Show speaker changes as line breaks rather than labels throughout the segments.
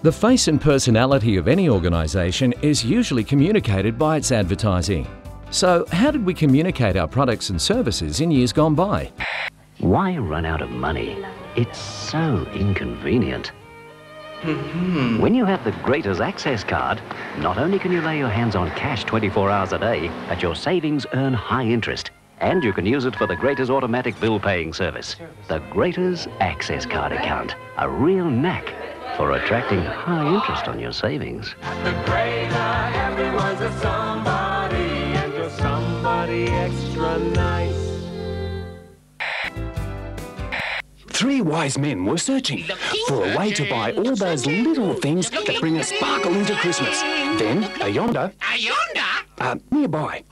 The face and personality of any organisation is usually communicated by its advertising. So, how did we communicate our products and services in years gone by?
Why run out of money? It's so inconvenient. When you have the Greaters Access card, not only can you lay your hands on cash 24 hours a day, but your savings earn high interest. And you can use it for the Greaters automatic bill paying service. The Greaters Access card account, a real knack for attracting high interest on your savings.
At the Greater, everyone's a somebody, and you're somebody extra nice.
Three wise men were searching for a way to buy all those little things that bring a sparkle into Christmas. Then, yonder, nearby,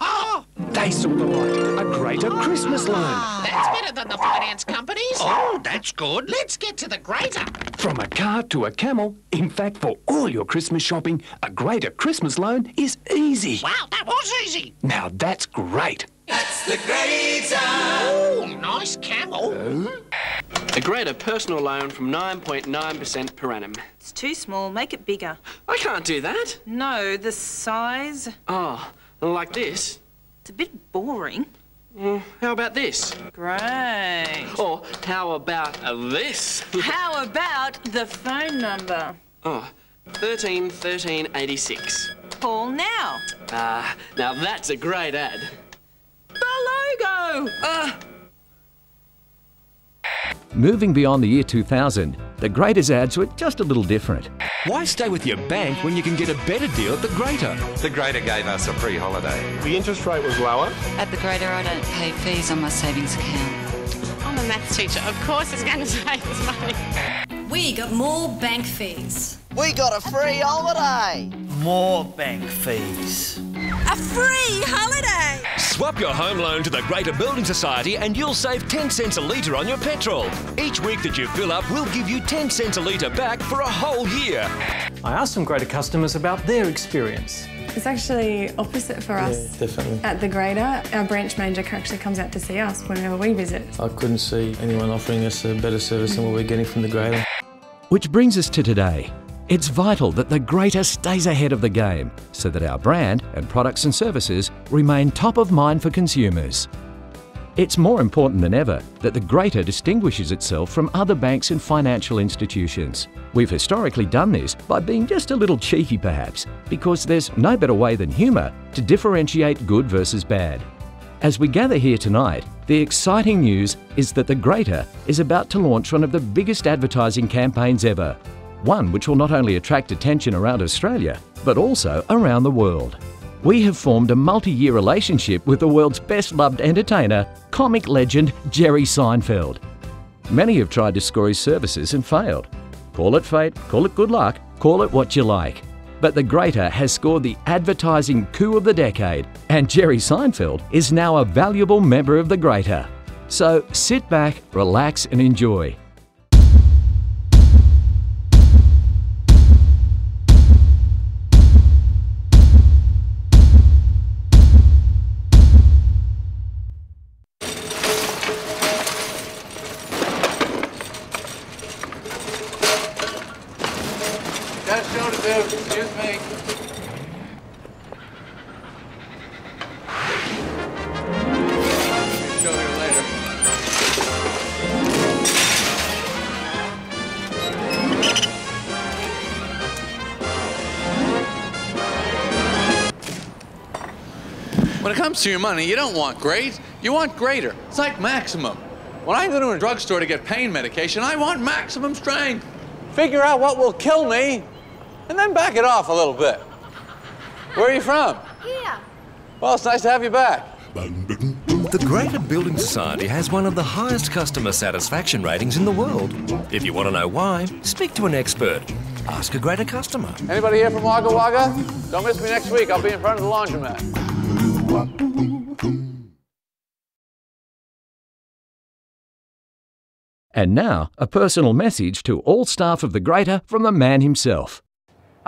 they saw the light, a Greater Christmas loan.
That's better than the finance companies.
Oh, that's good.
Let's get to the Greater.
From a car to a camel, in fact, for all your Christmas shopping, a Greater Christmas loan is easy.
Wow, that was easy.
Now that's great.
That's the Greater. Oh, nice camel.
A Greater personal loan from 9.9% per annum.
It's too small. Make it bigger.
I can't do that.
No, the size.
Oh, like this?
It's a bit boring.
How about this?
Great.
Or how about this?
How about the phone number?
Oh, 13 13 86.
Call now.
Now that's a great ad.
The logo.
Moving beyond the year 2000, the Greaters ads were just a little different.
Why stay with your bank when you can get a better deal at the Greater?
The Greater gave us a free holiday.
The interest rate was lower.
At the Greater, I don't pay fees on my savings account.
I'm a maths teacher. Of course it's going to save us money.
We got more bank fees.
We got a free holiday.
More bank fees.
A free holiday!
Swap your home loan to the Greater Building Society and you'll save 10 cents a litre on your petrol. Each week that you fill up, we'll give you 10 cents a litre back for a whole year.
I asked some Greater customers about their experience.
It's actually opposite for us.
Definitely.
At the Greater, our branch manager actually comes out to see us whenever we visit.
I couldn't see anyone offering us a better service than what we're getting from the Greater.
Which brings us to today. It's vital that the Greater stays ahead of the game so that our brand and products and services remain top of mind for consumers. It's more important than ever that the Greater distinguishes itself from other banks and financial institutions. We've historically done this by being just a little cheeky perhaps, because there's no better way than humour to differentiate good versus bad. As we gather here tonight, the exciting news is that the Greater is about to launch one of the biggest advertising campaigns ever. One which will not only attract attention around Australia, but also around the world. We have formed a multi-year relationship with the world's best-loved entertainer, comic legend Jerry Seinfeld. Many have tried to score his services and failed. Call it fate, call it good luck, call it what you like. But the Greater has scored the advertising coup of the decade, and Jerry Seinfeld is now a valuable member of the Greater. So sit back, relax and enjoy.
Got a show to do, excuse me. Show you later. When it comes to your money, you don't want great, you want greater. It's like maximum. When I go to a drugstore to get pain medication, I want maximum strength. Figure out what will kill me, and then back it off a little bit. Where are you from?
Here.
Well, it's nice to have you back.
The Greater Building Society has one of the highest customer satisfaction ratings in the world. If you want to know why, speak to an expert. Ask a Greater customer.
Anybody here from Wagga Wagga? Don't miss me next week. I'll be in front of the laundromat.
And now, a personal message to all staff of the Greater from the man himself.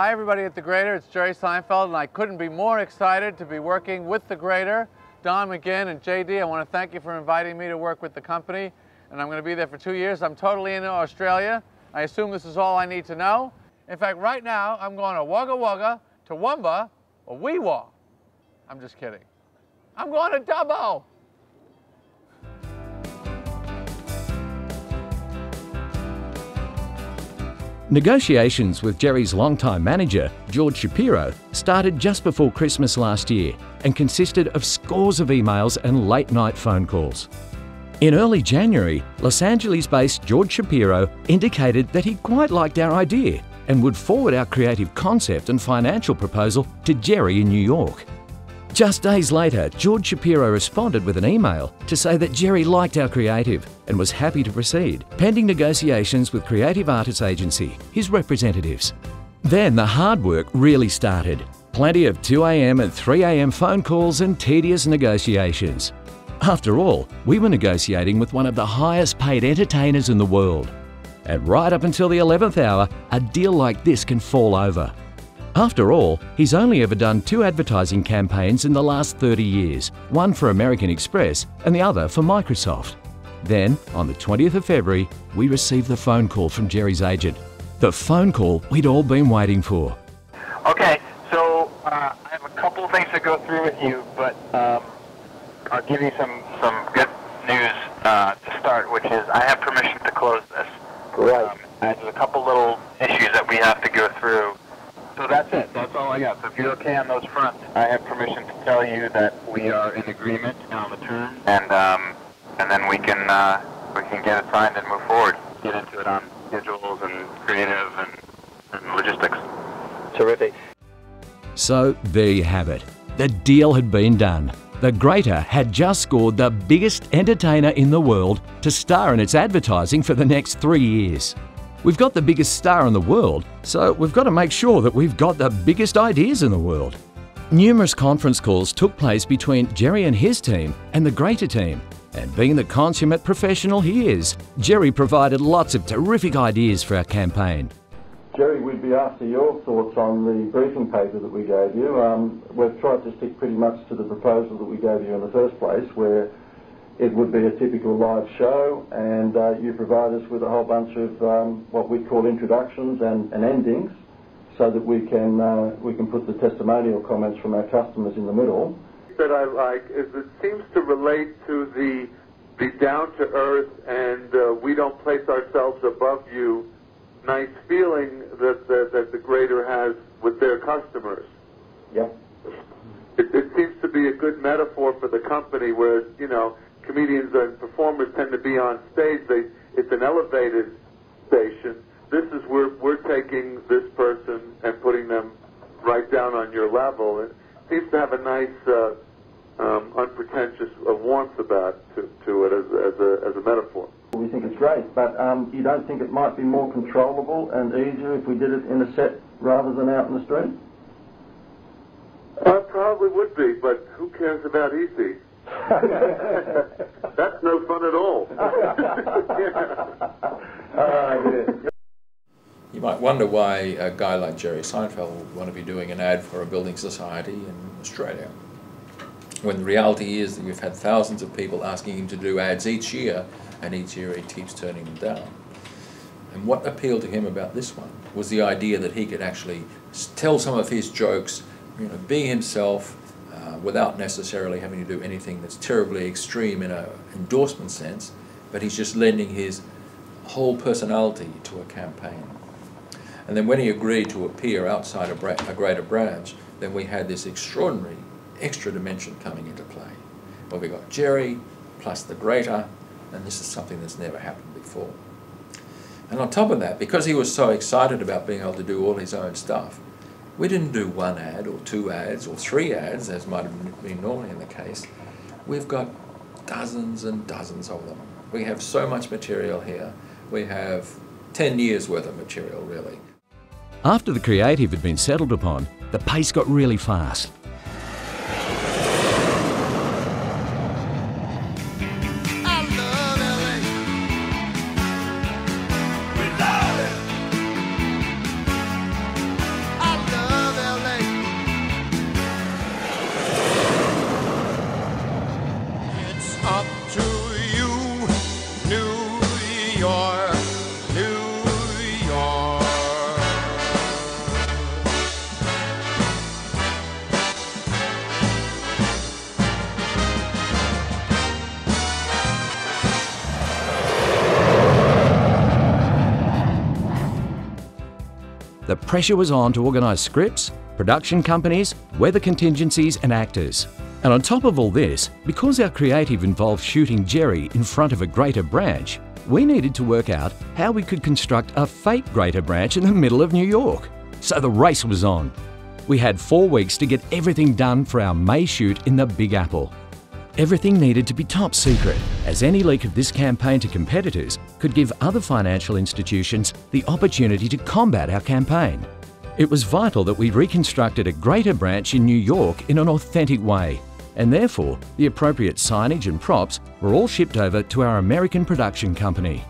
Hi everybody at the Greater, it's Jerry Seinfeld, and I couldn't be more excited to be working with the Greater. Don McGinn and JD, I want to thank you for inviting me to work with the company, and I'm going to be there for 2 years. I'm totally into Australia. I assume this is all I need to know. In fact, right now, I'm going to Wagga Wagga, Toowoomba, or Wee-Waa. I'm just kidding. I'm going to Dubbo.
Negotiations with Jerry's longtime manager, George Shapiro, started just before Christmas last year and consisted of scores of emails and late-night phone calls. In early January, Los Angeles-based George Shapiro indicated that he quite liked our idea and would forward our creative concept and financial proposal to Jerry in New York. Just days later, George Shapiro responded with an email to say that Jerry liked our creative and was happy to proceed, pending negotiations with Creative Artists Agency, his representatives. Then the hard work really started. Plenty of 2 a.m. and 3 a.m. phone calls and tedious negotiations. After all, we were negotiating with one of the highest paid entertainers in the world. And right up until the 11th hour, a deal like this can fall over. After all, he's only ever done 2 advertising campaigns in the last 30 years, one for American Express and the other for Microsoft. Then, on the 20th of February, we received the phone call from Jerry's agent. The phone call we'd all been waiting for.
Okay, so I have a couple of things to go through with you, but I'll give you some good news to start, which is I have permission to close this. Right. There's a couple little issues that we have to go through. So that's it. That's all I got. So if you're okay on those fronts, I have permission to tell you that we are in agreement on the terms, and then we can get it signed and move forward. Get into it on schedules and creative and logistics. Terrific.
So there you have it. The deal had been done. The Greater had just scored the biggest entertainer in the world to star in its advertising for the next 3 years. We've got the biggest star in the world, so we've got to make sure that we've got the biggest ideas in the world. Numerous conference calls took place between Jerry and his team and the Greater team, and being the consummate professional he is, Jerry provided lots of terrific ideas for our campaign.
Jerry, we'd be after your thoughts on the briefing paper that we gave you. We've tried to stick pretty much to the proposal that we gave you in the first place, where it would be a typical live show, and you provide us with a whole bunch of what we call introductions and endings, so that we can put the testimonial comments from our customers in the middle.
That I like is it seems to relate to the down to earth and we don't place ourselves above you nice feeling that the Greater has with their customers.
Yep.
It seems to be a good metaphor for the company, where comedians and performers tend to be on stage. It's an elevated station. This is where we're taking this person and putting them right down on your level. It seems to have a nice, unpretentious warmth about to it as a metaphor.
We think it's great, but you don't think it might be more controllable and easier if we did it in a set rather than out in the street?
Probably would be, but who cares about easy? That's no fun at all.
You might wonder why a guy like Jerry Seinfeld would want to be doing an ad for a building society in Australia, when the reality is that we've had thousands of people asking him to do ads each year, and each year he keeps turning them down. And what appealed to him about this one was the idea that he could actually tell some of his jokes, be himself, without necessarily having to do anything that's terribly extreme in an endorsement sense, but he's just lending his whole personality to a campaign. And then when he agreed to appear outside a Greater branch, then we had this extraordinary extra dimension coming into play, where we got Jerry plus the Greater, and this is something that's never happened before. And on top of that, because he was so excited about being able to do all his own stuff, we didn't do 1 ad or 2 ads or 3 ads, as might have been normally in the case. We've got dozens and dozens of them. We have so much material here. We have 10 years worth of material, really.
After the creative had been settled upon, the pace got really fast. the pressure was on to organise scripts, production companies, weather contingencies and actors. And on top of all this, because our creative involved shooting Jerry in front of a greater branch, we needed to work out how we could construct a fake greater branch in the middle of New York. So the race was on. We had 4 weeks to get everything done for our May shoot in the Big Apple. Everything needed to be top secret, as any leak of this campaign to competitors could give other financial institutions the opportunity to combat our campaign. It was vital that we reconstructed a greater branch in New York in an authentic way, and therefore the appropriate signage and props were all shipped over to our American production company.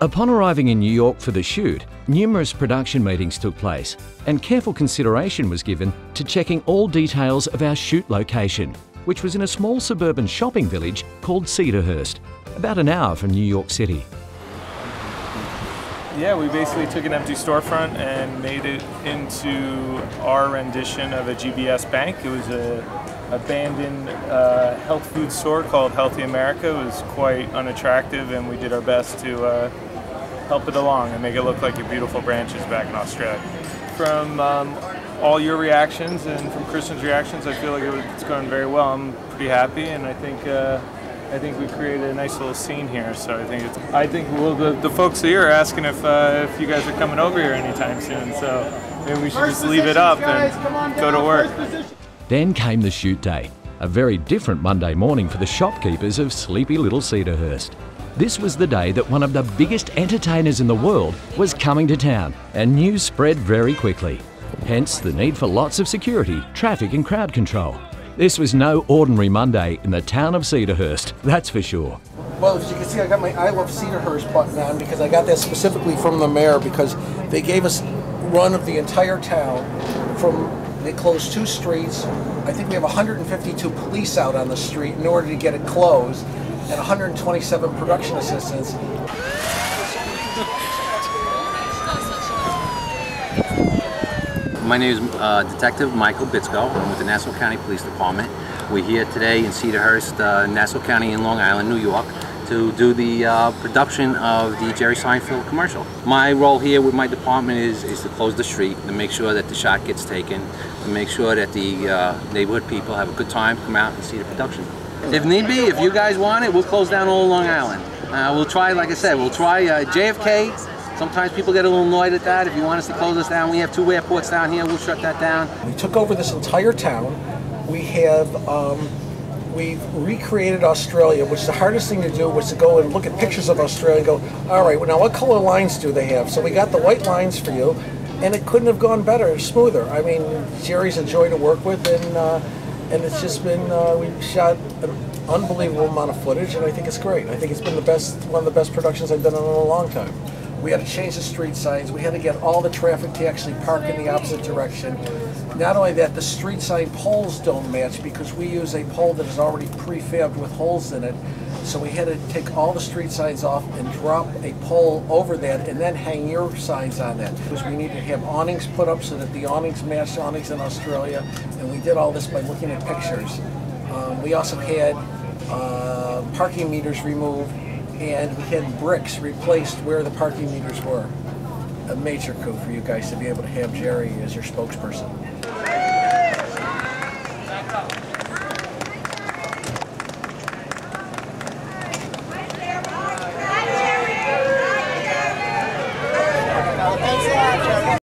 Upon arriving in New York for the shoot, numerous production meetings took place, and careful consideration was given to checking all details of our shoot location, which was in a small suburban shopping village called Cedarhurst, about an hour from New York City.
Yeah, we basically took an empty storefront and made it into our rendition of a GBS bank. It was an abandoned health food store called Healthy America. It was quite unattractive, and we did our best to help it along and make it look like your beautiful branches back in Australia. From all your reactions and from Kristen's reactions, I feel like it's going very well. I'm pretty happy, and I think we created a nice little scene here. So I think well, the folks here are asking if you guys are coming over here anytime soon. So maybe we should just leave it up and go to work.
Then came the shoot day, a very different Monday morning for the shopkeepers of sleepy little Cedarhurst. This was the day that one of the biggest entertainers in the world was coming to town, and news spread very quickly. Hence the need for lots of security, traffic and crowd control. This was no ordinary Monday in the town of Cedarhurst, that's for sure.
Well, as you can see, I got my I Love Cedarhurst button on because I got that specifically from the mayor, because they gave us run of the entire town. They closed 2 streets. I think we have 152 police out on the street in order to get it closed, and 127 production assistants.
My name is Detective Michael Bitsko. I'm with the Nassau County Police Department. We're here today in Cedarhurst, Nassau County in Long Island, New York, to do the production of the Jerry Seinfeld commercial. My role here with my department is to close the street, to make sure that the shot gets taken, to make sure that the neighborhood people have a good time, come out and see the production. If need be, if you guys want it, we'll close down all Long Island. We'll try, like I said, we'll try JFK. Sometimes people get a little annoyed at that. If you want us to close us down, we have 2 airports down here, we'll shut that down.
We took over this entire town. We've recreated Australia, which the hardest thing to do was to go and look at pictures of Australia and go, all right, well, now what color lines do they have? So we got the white lines for you, and it couldn't have gone better, smoother. I mean, Jerry's a joy to work with, and it's just been, we shot an unbelievable amount of footage, and I think it's great. I think it's been one of the best productions I've done in a long time. We had to change the street signs. We had to get all the traffic to actually park in the opposite direction. Not only that, the street sign poles don't match because we use a pole that is already prefabbed with holes in it. So we had to take all the street signs off and drop a pole over that and then hang your signs on that. Because we needed to have awnings put up so that the awnings matched awnings in Australia. And we did all this by looking at pictures. We also had parking meters removed, and we had bricks replaced where the parking meters were. A major coup for you guys to be able to have Jerry as your spokesperson.